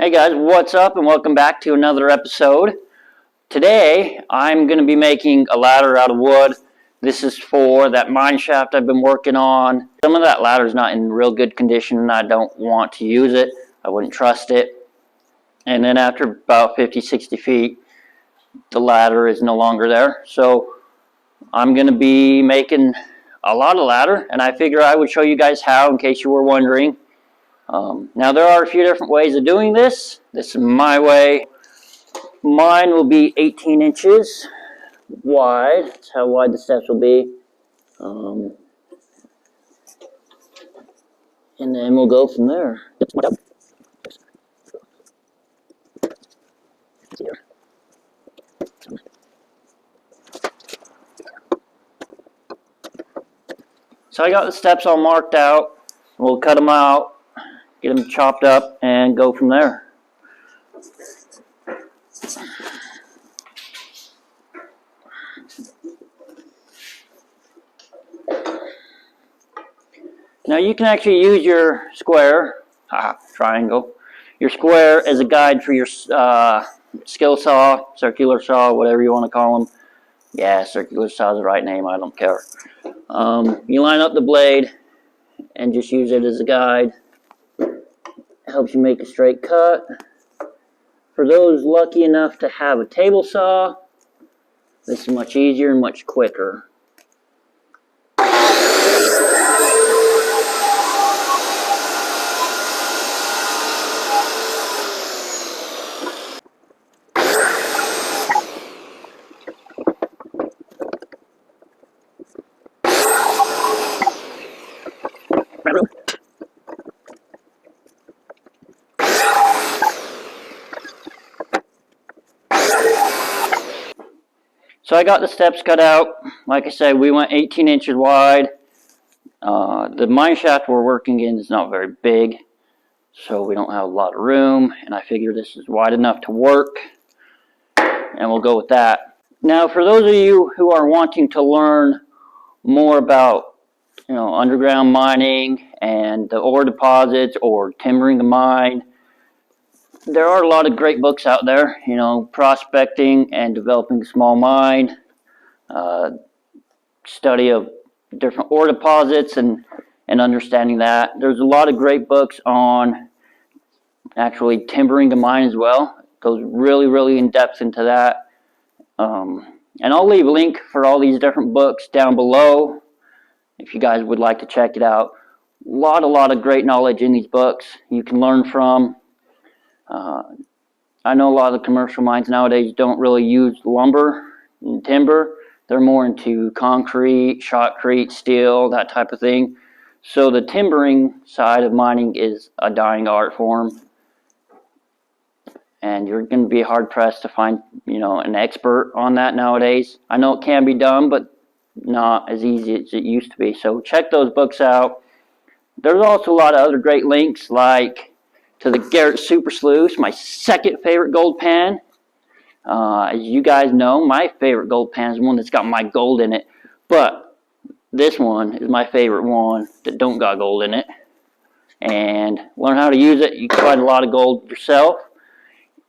Hey guys, what's up and welcome back to another episode. Today I'm going to be making a ladder out of wood. This is for that mine shaft I've been working on. Some of that ladder is not in real good condition and I don't want to use it. I wouldn't trust it. And then after about 50-60 feet, the ladder is no longer there. So I'm going to be making a lot of ladder, and I figure I would show you guys how in case you were wondering. Now there are a few different ways of doing this. This is my way. Mine will be 18 inches wide. That's how wide the steps will be. And then we'll go from there. So I got the steps all marked out. We'll cut them out, get them chopped up, and go from there. Now you can actually use your square, triangle, your square as a guide for your skill saw, circular saw, whatever you want to call them. Yeah, circular saw is the right name, I don't care. You line up the blade and just use it as a guide. It helps you make a straight cut. For those lucky enough to have a table saw, this is much easier and much quicker. So I got the steps cut out. Like I said, we went 18 inches wide. The mine shaft we're working in is not very big, so we don't have a lot of room, and I figure this is wide enough to work, and we'll go with that. Now for those of you who are wanting to learn more about underground mining and the ore deposits or timbering the mine, there are a lot of great books out there, prospecting and developing a small mine, study of different ore deposits and understanding that. There's a lot of great books on actually timbering the mine as well. It goes really in depth into that. And I'll leave a link for all these different books down below if you guys would like to check it out. A lot of great knowledge in these books you can learn from. I know a lot of the commercial mines nowadays don't really use lumber and timber. They're more into concrete, shotcrete, steel, that type of thing. So the timbering side of mining is a dying art form. And you're going to be hard-pressed to find, an expert on that nowadays. I know it can be done, but not as easy as it used to be. So check those books out. There's also a lot of other great links, like to the Garrett Super Sluice, my second favorite gold pan. As you guys know, my favorite gold pan is one that's got my gold in it. But this one is my favorite one that don't got gold in it. And learn how to use it. You can find a lot of gold yourself.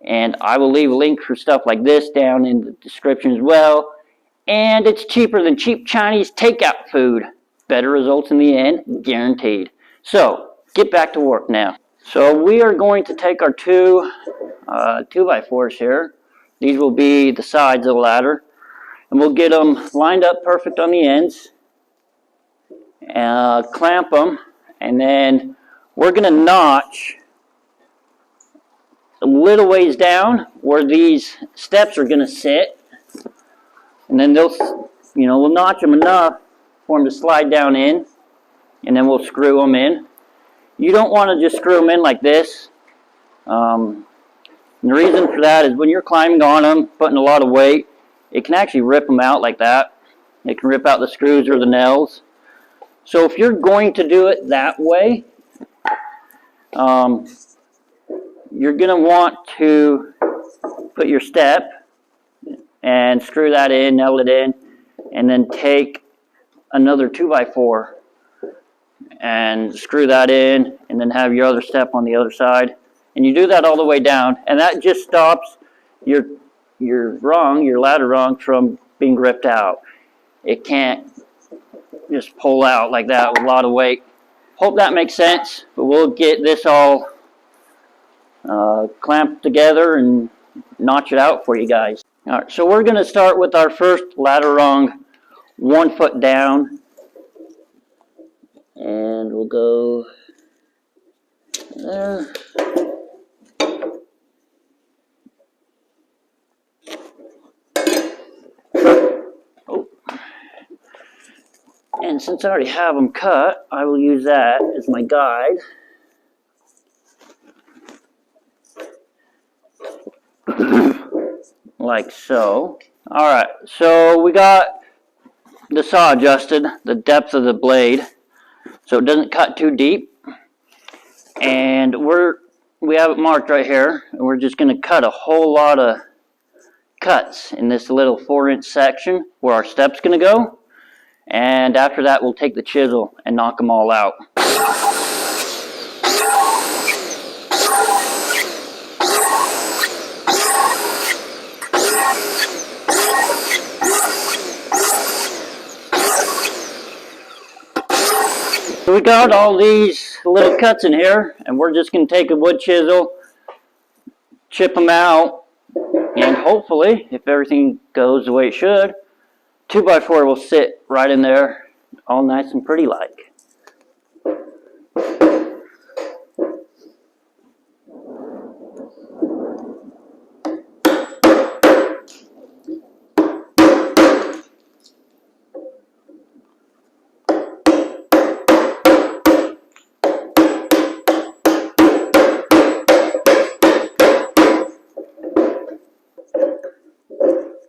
And I will leave a link for stuff like this down in the description as well. And it's cheaper than cheap Chinese takeout food. Better results in the end, guaranteed. So, get back to work now. So we are going to take our two 2x4s here. These will be the sides of the ladder. And we'll get them lined up perfect on the ends. Clamp them. And then we're going to notch a little ways down where these steps are going to sit. And then we'll notch them enough for them to slide down in. And then we'll screw them in. You don't want to just screw them in like this. And the reason for that is when you're climbing on them, putting a lot of weight, it can actually rip them out like that. It can rip out the screws or the nails. So if you're going to do it that way, you're going to want to put your step and screw that in, nail it in, and then take another 2x4 and screw that in, and then have your other step on the other side And you do that all the way down, and that just stops your ladder rung from being ripped out. It can't just pull out like that with a lot of weight. Hope that makes sense, but we'll get this all clamped together and notch it out for you guys. All right, so we're going to start with our first ladder rung 1 foot down, and we'll go there. Oh. And since I already have them cut, I will use that as my guide. Like so. Alright, so we got the saw adjusted, the depth of the blade, so it doesn't cut too deep. And we have it marked right here, and we're just going to cut a whole lot of cuts in this little 4-inch section where our step's going to go. And after that, we'll take the chisel and knock them all out. So we got all these little cuts in here, and we're just going to take a wood chisel, chip them out, and hopefully, if everything goes the way it should, 2x4 will sit right in there, all nice and pretty like.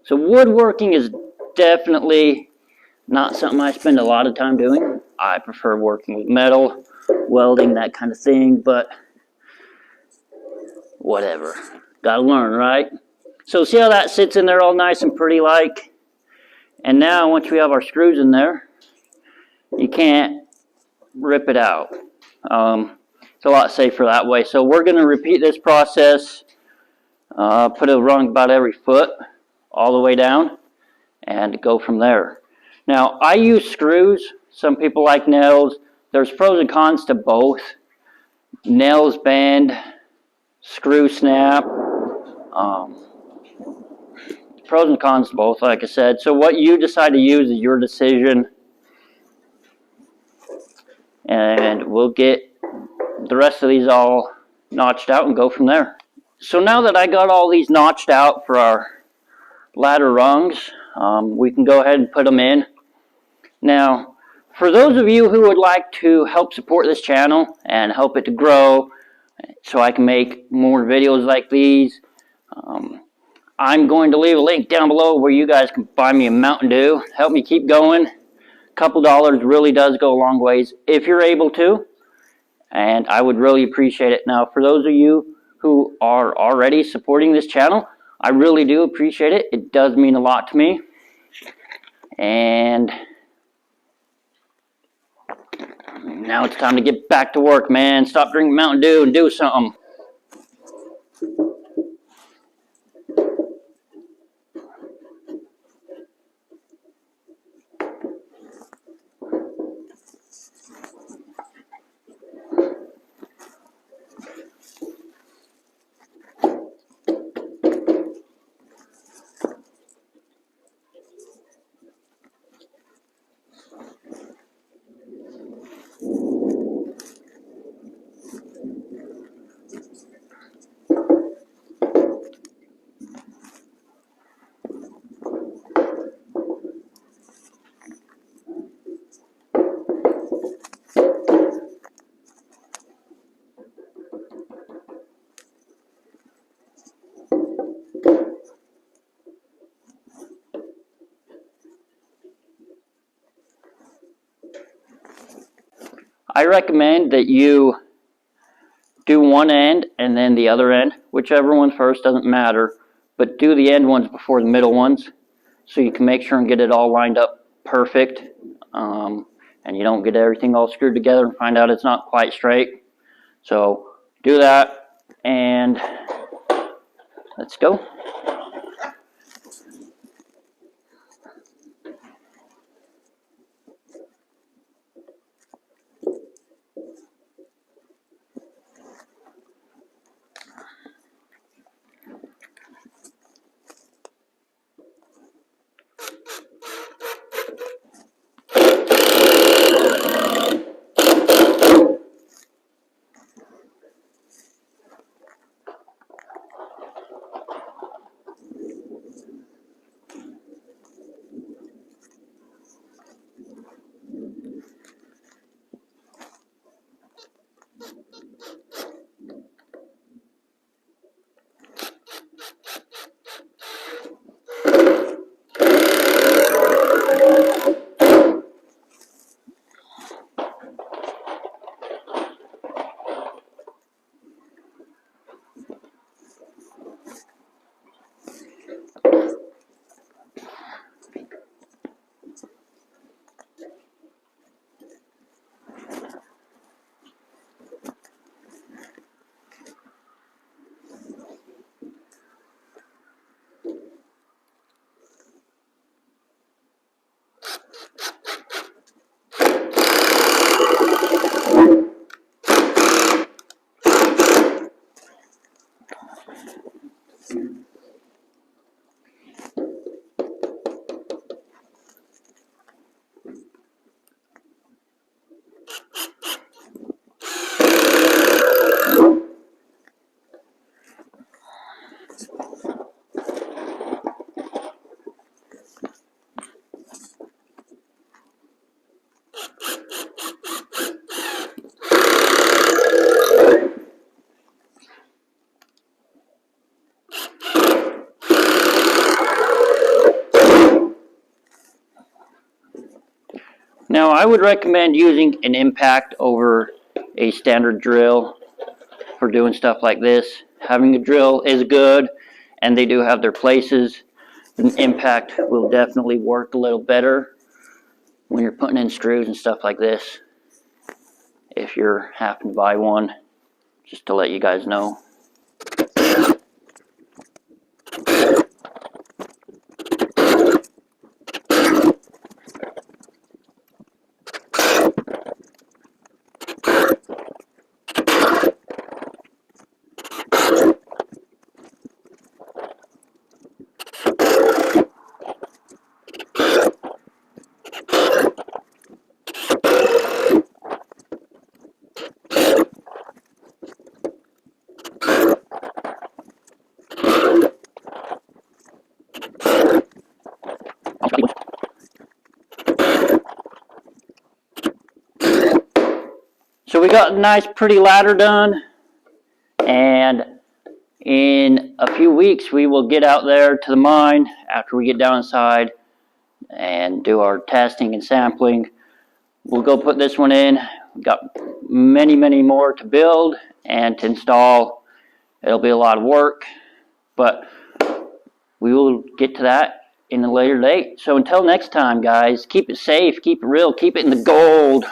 So woodworking is definitely not something I spend a lot of time doing. I prefer working with metal, welding, that kind of thing, but whatever. Gotta learn, right? So see how that sits in there all nice and pretty like? And now once we have our screws in there, you can't rip it out. It's a lot safer that way. So we're going to repeat this process, put a rung about every foot, all the way down, and go from there. Now, I use screws. Some people like nails. There's pros and cons to both. Nails bend, screw snap. Pros and cons to both, like I said. So what you decide to use is your decision. And we'll get the rest of these all notched out and go from there. So now that I got all these notched out for our ladder rungs, we can go ahead and put them in. Now, for those of you who would like to help support this channel and help it to grow so I can make more videos like these, I'm going to leave a link down below where you guys can buy me a Mountain Dew. Help me keep going. A couple dollars really does go a long ways if you're able to, and I would really appreciate it. Now, for those of you who are already supporting this channel, I really do appreciate it. It does mean a lot to me. And now it's time to get back to work, man. Stop drinking Mountain Dew and do something. I recommend that you do one end and then the other end, whichever one first, doesn't matter, but do the end ones before the middle ones so you can make sure and get it all lined up perfect, and you don't get everything all screwed together and find out it's not quite straight. So do that, and let's go. Now, I would recommend using an impact over a standard drill for doing stuff like this. Having a drill is good, and they do have their places. An impact will definitely work a little better when you're putting in screws and stuff like this. If you're having to buy one, just to let you guys know. So we got a nice pretty ladder done, and in a few weeks we will get out there to the mine after we get down inside and do our testing and sampling. We'll go put this one in. We've got many more to build and to install. It'll be a lot of work, but we will get to that in a later date. So until next time, guys, keep it safe, keep it real, keep it in the gold.